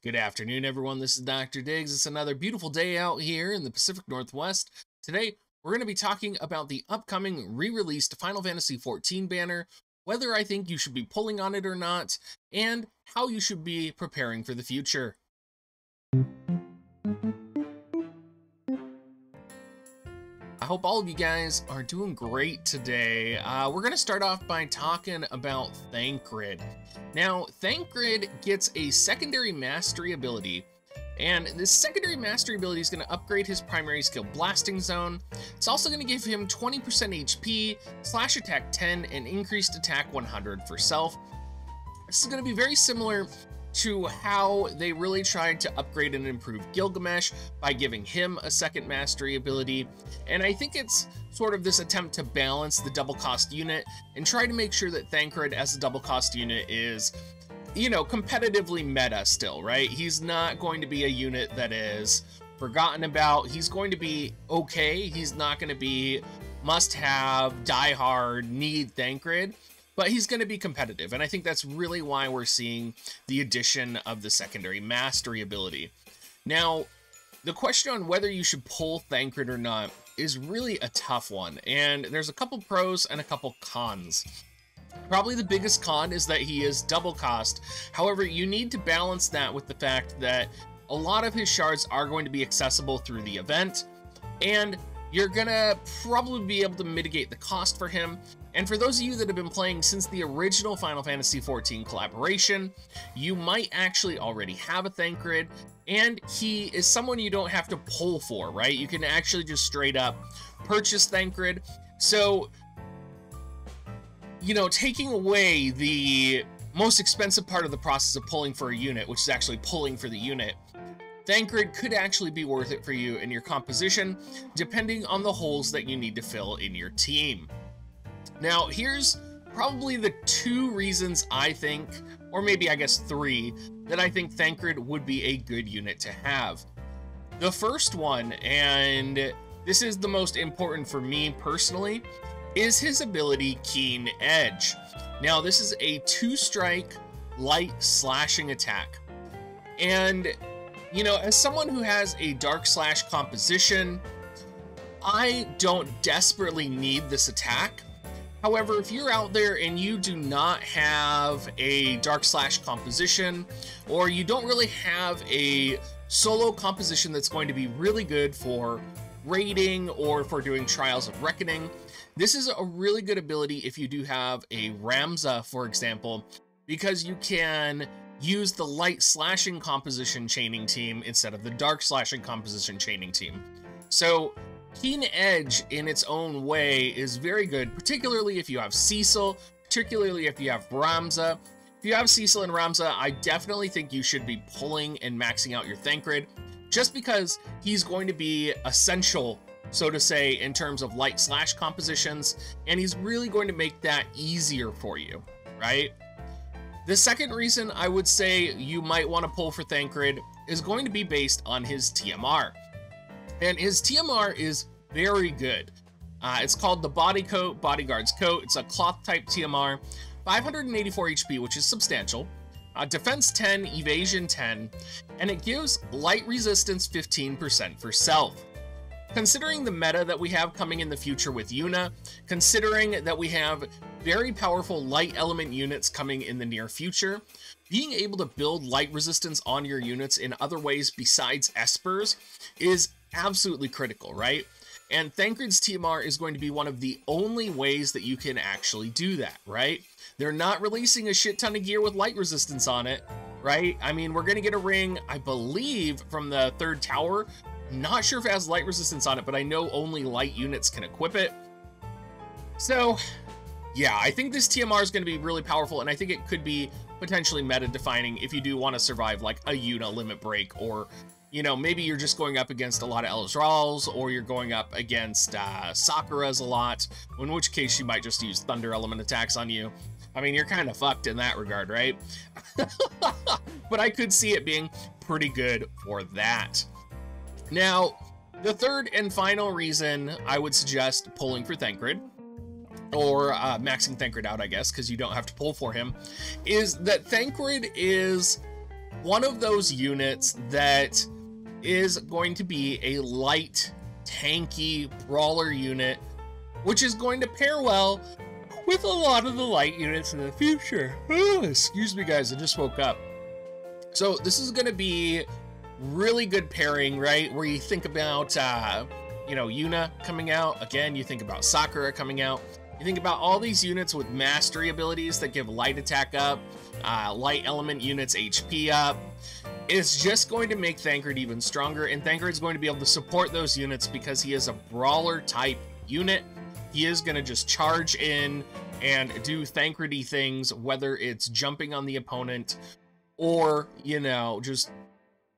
Good afternoon, everyone. This is Dr. Diggs. It's another beautiful day out here in the Pacific Northwest. Today, we're going to be talking about the upcoming re-released Final Fantasy XIV banner, whether I think you should be pulling on it or not, and how you should be preparing for the future. I hope all of you guys are doing great today. We're going to start off by talking about Thancred. Now, Thancred gets a secondary mastery ability, and this secondary mastery ability is going to upgrade his primary skill Blasting Zone. It's also going to give him 20% HP, slash attack 10, and increased attack 100 for self. This is going to be very similar to how they really tried to upgrade and improve Gilgamesh by giving him a second mastery ability. And I think it's sort of this attempt to balance the double cost unit and try to make sure that Thancred as a double cost unit is, you know, competitively meta still, right? He's not going to be a unit that is forgotten about. He's going to be okay. He's not going to be must have, die hard, need Thancred. But he's going to be competitive, and I think that's really why we're seeing the addition of the secondary mastery ability. Now, the question on whether you should pull Thancred or not is really a tough one, and there's a couple pros and a couple cons. Probably the biggest con is that he is double cost. However, you need to balance that with the fact that a lot of his shards are going to be accessible through the event, and you're gonna probably be able to mitigate the cost for him. And for those of you that have been playing since the original Final Fantasy XIV collaboration, you might actually already have a Thancred, and he is someone you don't have to pull for, right? You can actually just straight up purchase Thancred. So, you know, taking away the most expensive part of the process of pulling for a unit, which is actually pulling for the unit, Thancred could actually be worth it for you in your composition, depending on the holes that you need to fill in your team. Now, here's probably the two reasons I think, or maybe I guess three, that I think Thancred would be a good unit to have. The first one, and this is the most important for me personally, is his ability Keen Edge. Now, this is a 2-strike light slashing attack. And, you know, as someone who has a dark slash composition, I don't desperately need this attack. However, if you're out there and you do not have a dark slash composition, or you don't really have a solo composition that's going to be really good for raiding or for doing Trials of Reckoning, this is a really good ability if you do have a Ramza, for example, because you can use the light slashing composition chaining team instead of the dark slashing composition chaining team. So Keen Edge in its own way is very good, particularly if you have Cecil, particularly if you have Ramza. If you have Cecil and Ramza, I definitely think you should be pulling and maxing out your Thancred, just because he's going to be essential, so to say, in terms of light slash compositions, and he's really going to make that easier for you, right? The second reason I would say you might want to pull for Thancred is going to be based on his TMR. And his TMR is very good. It's called the Bodyguards Coat. It's a cloth type TMR, 584 HP, which is substantial. Defense 10, Evasion 10, and it gives light resistance 15% for self. Considering the meta that we have coming in the future with Yuna, considering that we have very powerful light element units coming in the near future, being able to build light resistance on your units in other ways besides Espers is absolutely critical, right? And Thancred's TMR is going to be one of the only ways that you can actually do that, right? They're not releasing a shit ton of gear with light resistance on it, right? I mean, we're going to get a ring, I believe, from the third tower. I'm not sure if it has light resistance on it, but I know only light units can equip it. So, yeah, I think this TMR is going to be really powerful, and I think it could be potentially meta-defining if you do want to survive like a Yuna limit break, or, you know, maybe you're just going up against a lot of Eldrals, or you're going up against Sakura's a lot, in which case she might just use Thunder Element attacks on you. I mean, you're kind of fucked in that regard, right? But I could see it being pretty good for that. Now, the third and final reason I would suggest pulling for Thancred, or maxing Thancred out, I guess, because you don't have to pull for him, is that Thancred is one of those units that is going to be a light, tanky brawler unit, which is going to pair well with a lot of the light units in the future. Oh, excuse me, guys, I just woke up. So this is going to be really good pairing, right? Where you think about, you know, Yuna coming out. Again, you think about Sakura coming out. You think about all these units with mastery abilities that give light attack up, light element units HP up. It's just going to make Thancred even stronger, and Thancred's going to be able to support those units because he is a brawler type unit. He is going to just charge in and do Thancred-y things, whether it's jumping on the opponent or, you know, just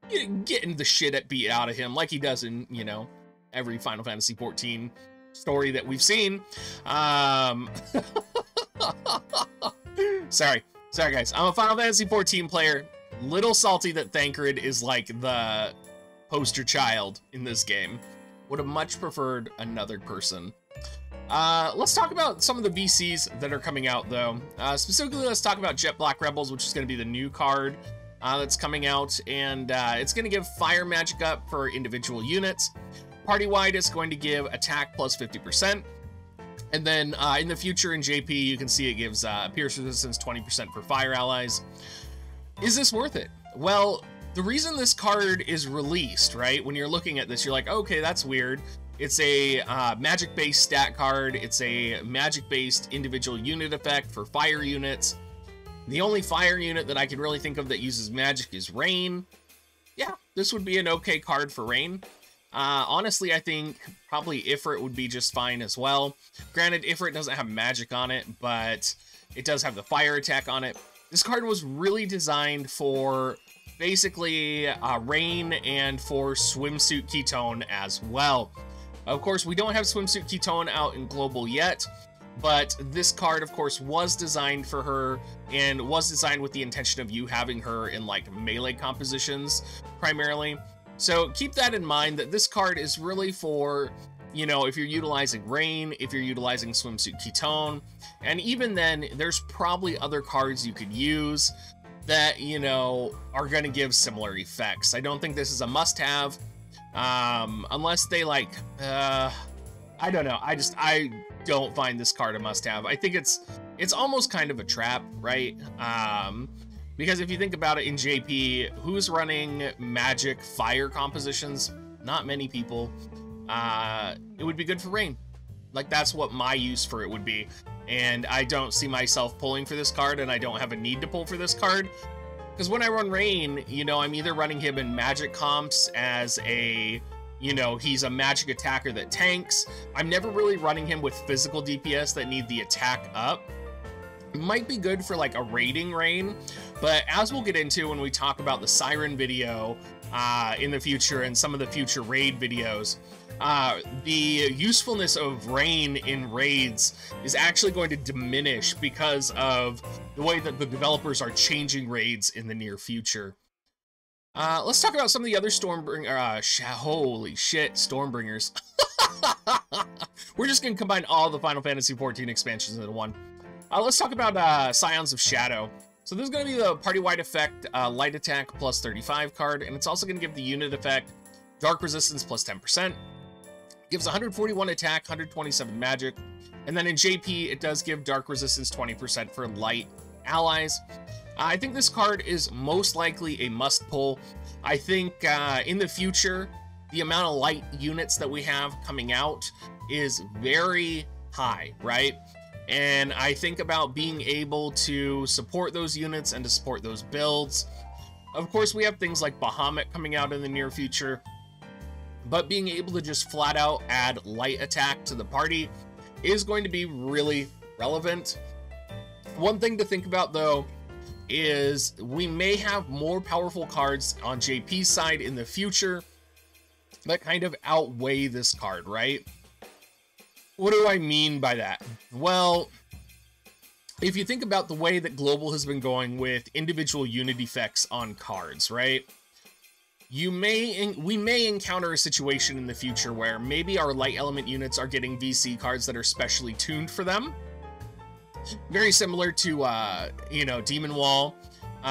getting the shit beat out of him like he does in, you know, every Final Fantasy XIV story that we've seen. Sorry guys, I'm a Final Fantasy XIV player. Little salty that Thancred is like the poster child in this game. Would have much preferred another person. Let's talk about some of the VCs that are coming out, though. Specifically, let's talk about Jet Black Rebels, which is going to be the new card that's coming out, and it's going to give fire magic up for individual units. Party-wide, it's going to give attack plus 50%. And then in the future in JP, you can see it gives pierce resistance 20% for fire allies. Is this worth it? Well, the reason this card is released, right, when you're looking at this, you're like, okay, that's weird. It's a magic-based stat card. It's a magic-based individual unit effect for fire units. The only fire unit that I can really think of that uses magic is Rain. Yeah, this would be an okay card for Rain. Honestly, I think probably Ifrit would be just fine as well. Granted, Ifrit doesn't have magic on it, but it does have the fire attack on it. This card was really designed for basically Rain and for Swimsuit Ketone as well. Of course, we don't have Swimsuit Ketone out in Global yet, but this card, of course, was designed for her and was designed with the intention of you having her in, like, melee compositions, primarily. So keep that in mind, that this card is really for, you know, if you're utilizing Rain, if you're utilizing Swimsuit Ketone, and even then, there's probably other cards you could use that, you know, are going to give similar effects. I don't think this is a must-have. Unless they like, I don't know. I don't find this card a must-have. I think it's almost kind of a trap, right? Because if you think about it in JP, who's running magic fire compositions? Not many people. It would be good for Rain. Like, that's what my use for it would be. And I don't see myself pulling for this card, and I don't have a need to pull for this card. Because when I run Rain, you know, I'm either running him in magic comps as a, you know, he's a magic attacker that tanks. I'm never really running him with physical DPS that need the attack up. It might be good for like a raiding Rain, but as we'll get into when we talk about the Siren video in the future and some of the future raid videos, the usefulness of Rain in raids is actually going to diminish because of the way that the developers are changing raids in the near future. Let's talk about some of the other Stormbringer, holy shit, Stormbringers. We're just going to combine all the Final Fantasy XIV expansions into one. Let's talk about Scions of Shadow. So this is going to be the party-wide effect, light attack plus 35 card, and it's also going to give the unit effect dark resistance plus 10%. Gives 141 attack, 127 magic, and then in JP, it does give dark resistance 20% for light allies. I think this card is most likely a must-pull. I think in the future, the amount of light units that we have coming out is very high, right? And I think about being able to support those units and to support those builds. Of course, we have things like Bahamut coming out in the near future, but being able to just flat out add light attack to the party is going to be really relevant. One thing to think about, though, is we may have more powerful cards on JP's side in the future that kind of outweigh this card, right? What do I mean by that? Well, if you think about the way that Global has been going with individual unit effects on cards, right? We may encounter a situation in the future where maybe our light element units are getting VC cards that are specially tuned for them. Very similar to, you know, Demon Wall.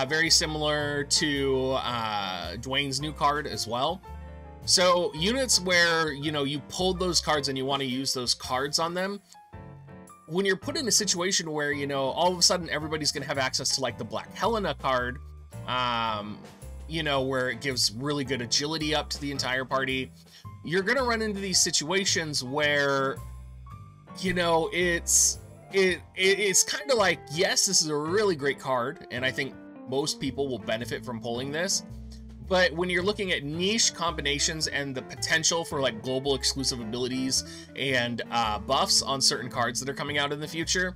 very similar to Dwayne's new card as well. So units where, you know, you pulled those cards and you want to use those cards on them, when you're put in a situation where, you know, all of a sudden everybody's going to have access to like the Black Helena card, you know, where it gives really good agility up to the entire party, you're going to run into these situations where, you know, it's kind of like, yes, this is a really great card, and I think most people will benefit from pulling this. But when you're looking at niche combinations and the potential for like global exclusive abilities and buffs on certain cards that are coming out in the future,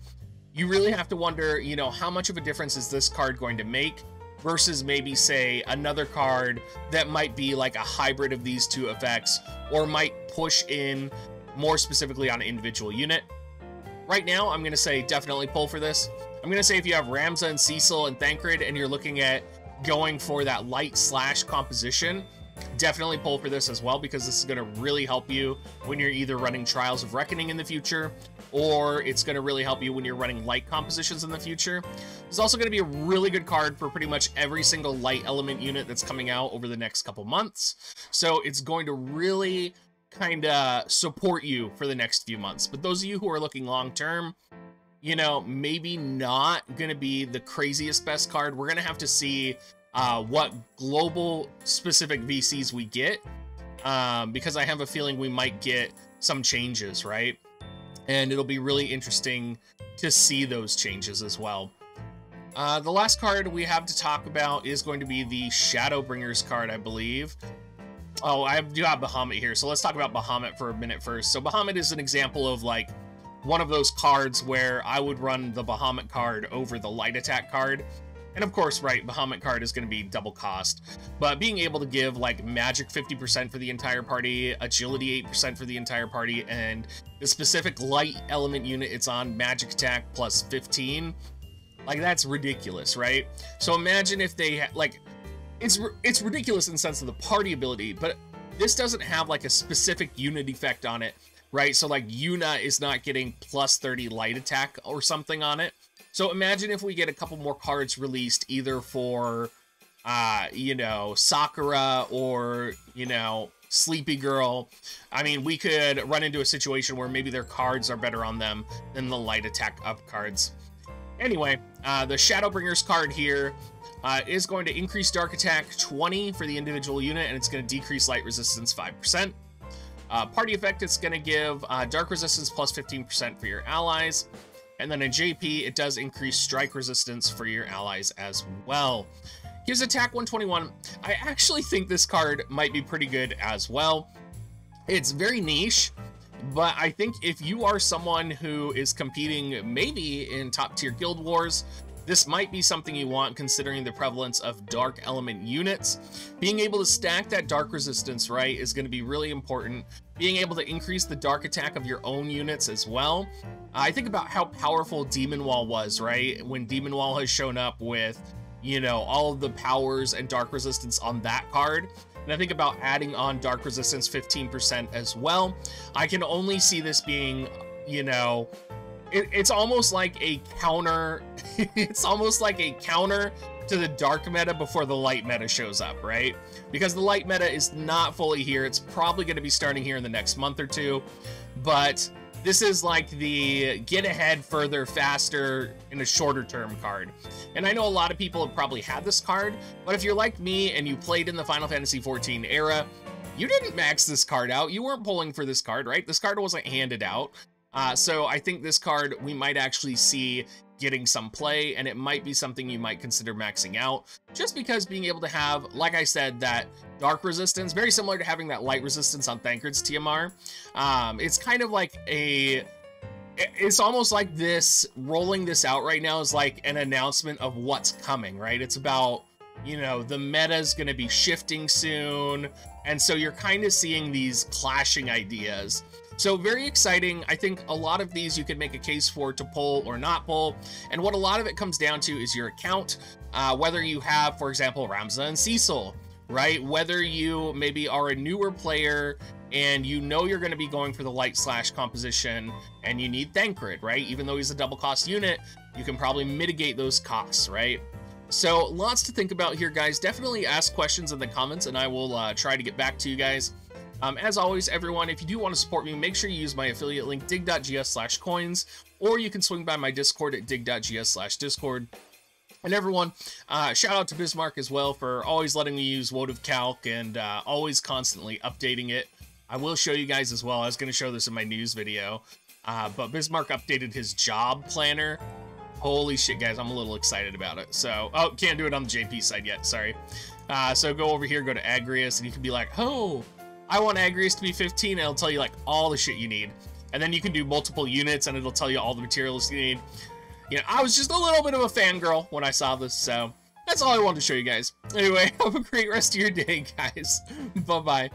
you really have to wonder, you know, how much of a difference is this card going to make versus maybe, say, another card that might be like a hybrid of these two effects or might push in more specifically on an individual unit. Right now, I'm going to say definitely pull for this. I'm going to say if you have Ramza and Cecil and Thancred and you're looking at going for that light slash composition, definitely pull for this as well, because this is going to really help you when you're either running Trials of Reckoning in the future, or it's going to really help you when you're running light compositions in the future. It's also going to be a really good card for pretty much every single light element unit that's coming out over the next couple months. So it's going to really kind of support you for the next few months. But those of you who are looking long term, you know, maybe not going to be the craziest best card. We're going to have to see what global specific VCs we get, because I have a feeling we might get some changes, right? And it'll be really interesting to see those changes as well. The last card we have to talk about is going to be the Shadowbringers card, I believe. Oh, I do have Bahamut here, so let's talk about Bahamut for a minute first. So Bahamut is an example of like one of those cards where I would run the Bahamut card over the light attack card. And of course, right, Bahamut card is going to be double cost. But being able to give like magic 50% for the entire party, agility 8% for the entire party, and the specific light element unit it's on, magic attack plus 15, like that's ridiculous, right? So imagine if they like, it's ridiculous in the sense of the party ability, but this doesn't have like a specific unit effect on it. Right, so like Yuna is not getting plus 30 light attack or something on it. So imagine if we get a couple more cards released either for, you know, Sakura or, you know, Sleepy Girl. I mean, we could run into a situation where maybe their cards are better on them than the light attack up cards. Anyway, the Shadowbringers card here is going to increase dark attack 20 for the individual unit, and it's going to decrease light resistance 5%. Party effect, it's going to give dark resistance plus 15% for your allies. And then in JP, it does increase strike resistance for your allies as well. Gives attack 121. I actually think this card might be pretty good as well. It's very niche, but I think if you are someone who is competing maybe in top tier guild wars, this might be something you want, considering the prevalence of dark element units. Being able to stack that dark resistance, right, is going to be really important. Being able to increase the dark attack of your own units as well. I think about how powerful Demon Wall was, right? When Demon Wall has shown up with, you know, all of the powers and dark resistance on that card. And I think about adding on dark resistance 15% as well. I can only see this being, you know, it's almost like a counter. It's almost like a counter to the dark meta before the light meta shows up, right? Because the light meta is not fully here. It's probably going to be starting here in the next month or two, but this is like the get ahead further, faster in a shorter term card. And I know a lot of people have probably had this card, but if you're like me and you played in the Final Fantasy XIV era, you didn't max this card out. You weren't pulling for this card, right? This card wasn't handed out. So I think this card we might actually see getting some play, and it might be something you might consider maxing out, just because being able to have, like I said, that dark resistance, very similar to having that light resistance on Thancred's TMR. It's kind of like it's almost like this, rolling this out right now is like an announcement of what's coming, right? It's about, you know, the meta is going to be shifting soon, and so you're kind of seeing these clashing ideas. So very exciting. I think a lot of these you could make a case for to pull or not pull. And what a lot of it comes down to is your account. Whether you have, for example, Ramza and Cecil, right? Whether you maybe are a newer player and you know you're going to be going for the light slash composition and you need Thancred, right? Even though he's a double cost unit, you can probably mitigate those costs, right? So lots to think about here, guys. Definitely ask questions in the comments, and I will try to get back to you guys. As always, everyone, if you do want to support me, make sure you use my affiliate link, dig.gs/coins, or you can swing by my Discord at dig.gs/discord. And everyone, shout out to Bismarck as well for always letting me use WoTV Calc and always constantly updating it. I will show you guys as well. I was going to show this in my news video, but Bismarck updated his job planner. Holy shit, guys, I'm a little excited about it. So, oh, can't do it on the JP side yet, sorry. So go over here, go to Agrius, and you can be like, oh, I want Agrius to be 15, and it'll tell you like all the shit you need. And then you can do multiple units, and it'll tell you all the materials you need. You know, I was just a little bit of a fangirl when I saw this, so that's all I wanted to show you guys. Anyway, have a great rest of your day, guys. Bye-bye.